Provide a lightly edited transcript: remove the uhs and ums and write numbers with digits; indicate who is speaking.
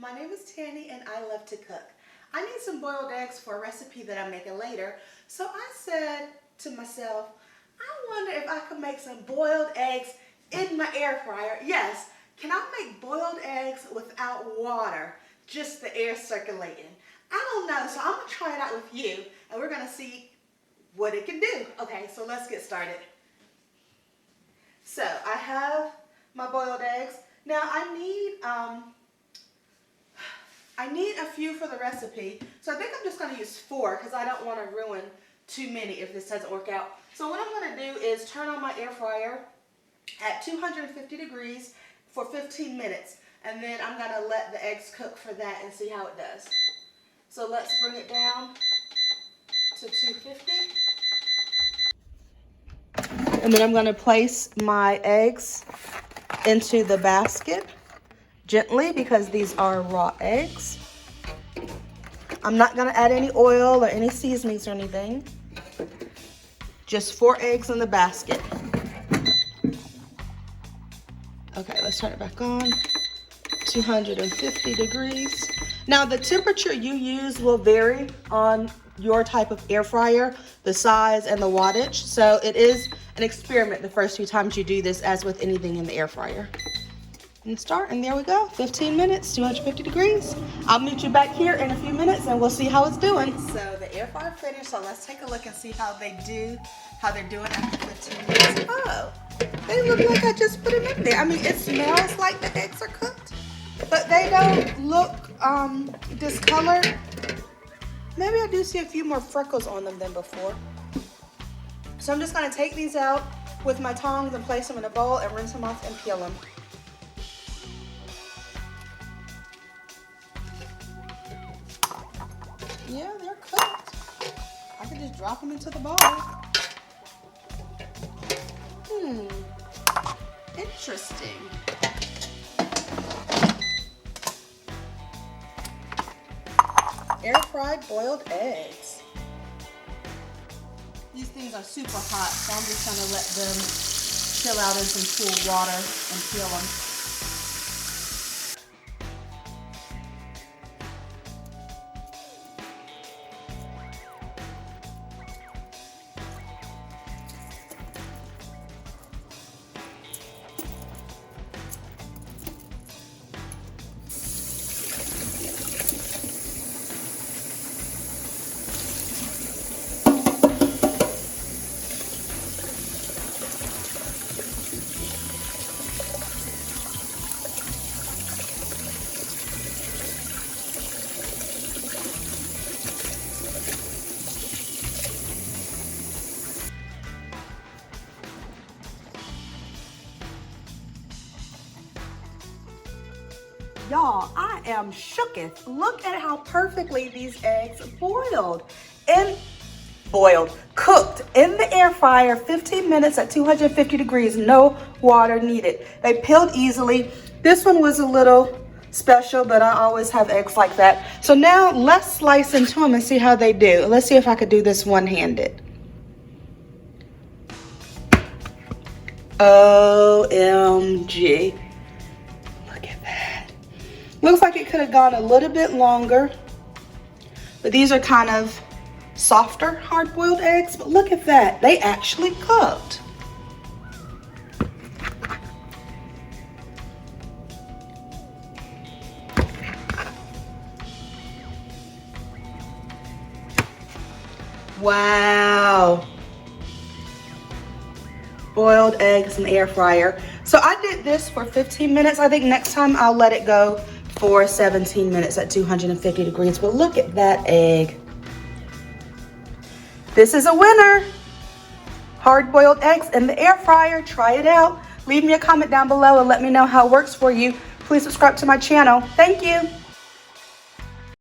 Speaker 1: My name is Tanny and I love to cook. I need some boiled eggs for a recipe that I'm making later. So I said to myself, I wonder if I could make some boiled eggs in my air fryer. Yes, can I make boiled eggs without water? Just the air circulating. I don't know, so I'm gonna try it out with you and we're gonna see what it can do. Okay, so let's get started. So I have my boiled eggs. Now I need a few for the recipe, so I think I'm just going to use 4 because I don't want to ruin too many if this doesn't work out. So what I'm going to do is turn on my air fryer at 250 degrees for 15 minutes, and then I'm going to let the eggs cook for that and see how it does. So let's bring it down to 250. And then I'm going to place my eggs into the basket gently because these are raw eggs. I'm not going to add any oil or any seasonings or anything. Just 4 eggs in the basket. Okay, let's turn it back on. 250 degrees. Now the temperature you use will vary on your type of air fryer, the size and the wattage. So it is an experiment the first few times you do this, as with anything in the air fryer. And start, and there we go, 15 minutes, 250 degrees. I'll meet you back here in a few minutes and we'll see how it's doing. So the air fryer finished, so let's take a look and see how they're doing after 15 minutes. Oh, they look like I just put them in there. I mean, it smells like the eggs are cooked, but they don't look discolored. Maybe I do see a few more freckles on them than before. So I'm just gonna take these out with my tongs and place them in a bowl and rinse them off and peel them. Yeah, they're cooked. I can just drop them into the bowl. Interesting. Air fried boiled eggs. These things are super hot, so I'm just gonna let them chill out in some cool water and peel them. Y'all, I am shooketh. Look at how perfectly these eggs cooked in the air fryer, 15 minutes at 250 degrees, no water needed. They peeled easily. This one was a little special, but I always have eggs like that. So now let's slice into them and see how they do. Let's see if I could do this one-handed. OMG. Looks like it could have gone a little bit longer, but these are kind of softer hard-boiled eggs, but look at that. They actually cooked. Wow. Boiled eggs in the air fryer. So I did this for 15 minutes. I think next time I'll let it go for 17 minutes at 250 degrees. But look at that egg. This is a winner. Hard-boiled eggs in the air fryer. Try it out. Leave me a comment down below and let me know how it works for you. Please subscribe to my channel. Thank you.